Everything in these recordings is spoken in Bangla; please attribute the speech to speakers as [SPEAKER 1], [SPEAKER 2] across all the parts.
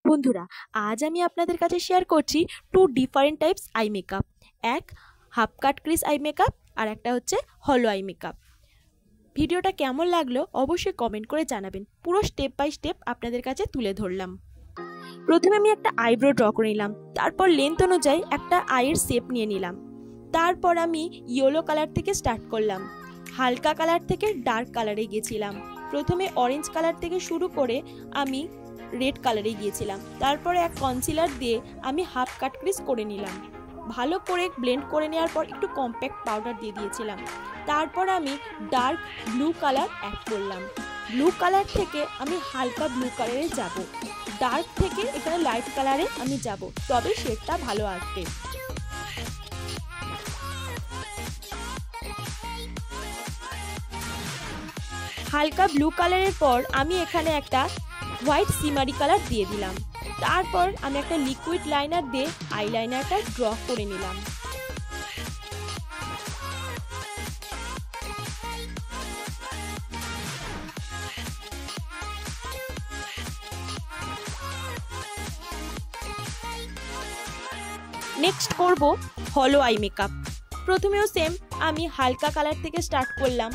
[SPEAKER 1] বন্ধুরা, আজ আমি আপনাদের কাছে শেয়ার করছি two different types eye makeup. এক half cut crease eye makeup আর একটা হচ্ছে হলো আই মেকআপ। ভিডিওটা কেমন লাগলো অবশ্যই কমেন্ট করে জানাবেন। পুরো স্টেপ বাই স্টেপ আপনাদের কাছে তুলে ধরলাম। প্রথমে আমি একটা আইব্রো ড্র করে নিলাম, তারপর লেন্থ অনুযায়ী একটা আইয়ের শেপ নিয়ে নিলাম। তারপর আমি ইয়েলো কালার থেকে স্টার্ট করলাম, হালকা কালার থেকে ডার্ক কালারে গিয়েছিলাম। প্রথমে অরেঞ্জ কালার থেকে শুরু করে আমি রেড কালারে গিয়েছিলাম। তারপরে এক কনসিলার দিয়ে আমি হাফ কাট ক্রিজ করে নিলাম। ভালো করে ব্লেন্ড করে নেওয়ার পর একটু কম্প্যাক্ট পাউডার দিয়ে দিয়েছিলাম। তারপর আমি ডার্ক ব্লু কালার অ্যাড করলাম। ব্লু কালার থেকে আমি হালকা ব্লু কালারে যাব, ডার্ক থেকে এখানে লাইট কালারে আমি যাব, তবে শেডটা ভালো আসবে। হালকা ব্লু কালারের পর আমি এখানে একটা হোয়াইট সিমারি কালার দিয়ে দিলাম। তারপর আমি একটা লিকুইড লাইনার দিয়ে আইলাইনারটা ড্র করে নিলাম। নেক্সট করব হলো আই মেকআপ। প্রথমেও সেম আমি হালকা কালার থেকে স্টার্ট করলাম,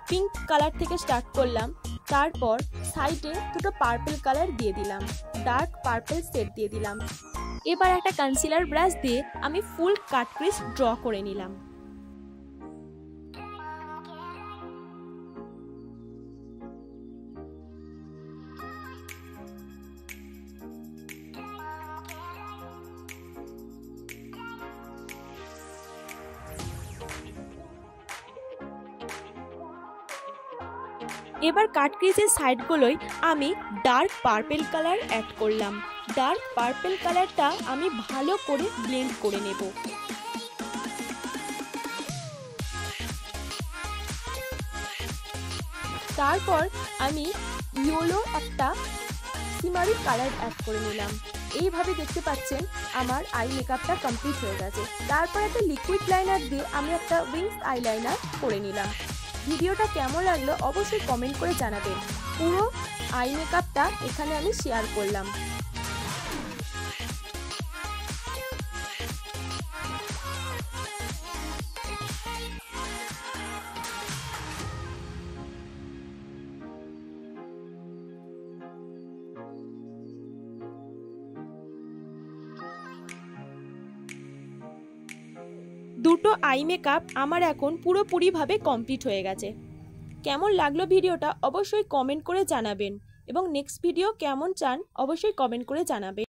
[SPEAKER 1] পিঙ্ক কালার থেকে স্টার্ট করলাম। তারপর সাইডে দুটো পার্পল কালার দিয়ে দিলাম, ডার্ক পার্পল শেড দিয়ে দিলাম। এবার একটা কনসিলার ব্রাশ দিয়ে আমি ফুল কাট ক্রিজ ড্র করে নিলাম। এবার কাট ক্রিজের সাইডগুলোই আমি ডার্ক পার্পল কালার অ্যাড করলাম। ডার্ক পার্পল কালারটা আমি ভালো করে ব্লেন্ড করে নেব। তারপর আমি ইয়েলো একটা সিমারি কালার অ্যাড করে নিলাম। এইভাবে দেখতে পাচ্ছেন আমার আই মেকআপটা কমপ্লিট হয়ে গেছে। তারপর একটা লিকুইড লাইনার দিয়ে আমি একটা উইংস আইলাইনার করে নিলাম। ভিডিওটা কেমন লাগলো অবশ্যই কমেন্ট করে জানাবেন। পুরো আই মেকআপটা এখানে আমি শেয়ার করলাম। দুটো আই মেকআপ আমার এখন পুরোপুরিভাবে কমপ্লিট হয়ে গেছে। কেমন লাগলো ভিডিওটা অবশ্যই কমেন্ট করে জানাবেন এবং নেক্সট ভিডিও কেমন চান অবশ্যই কমেন্ট করে জানাবেন।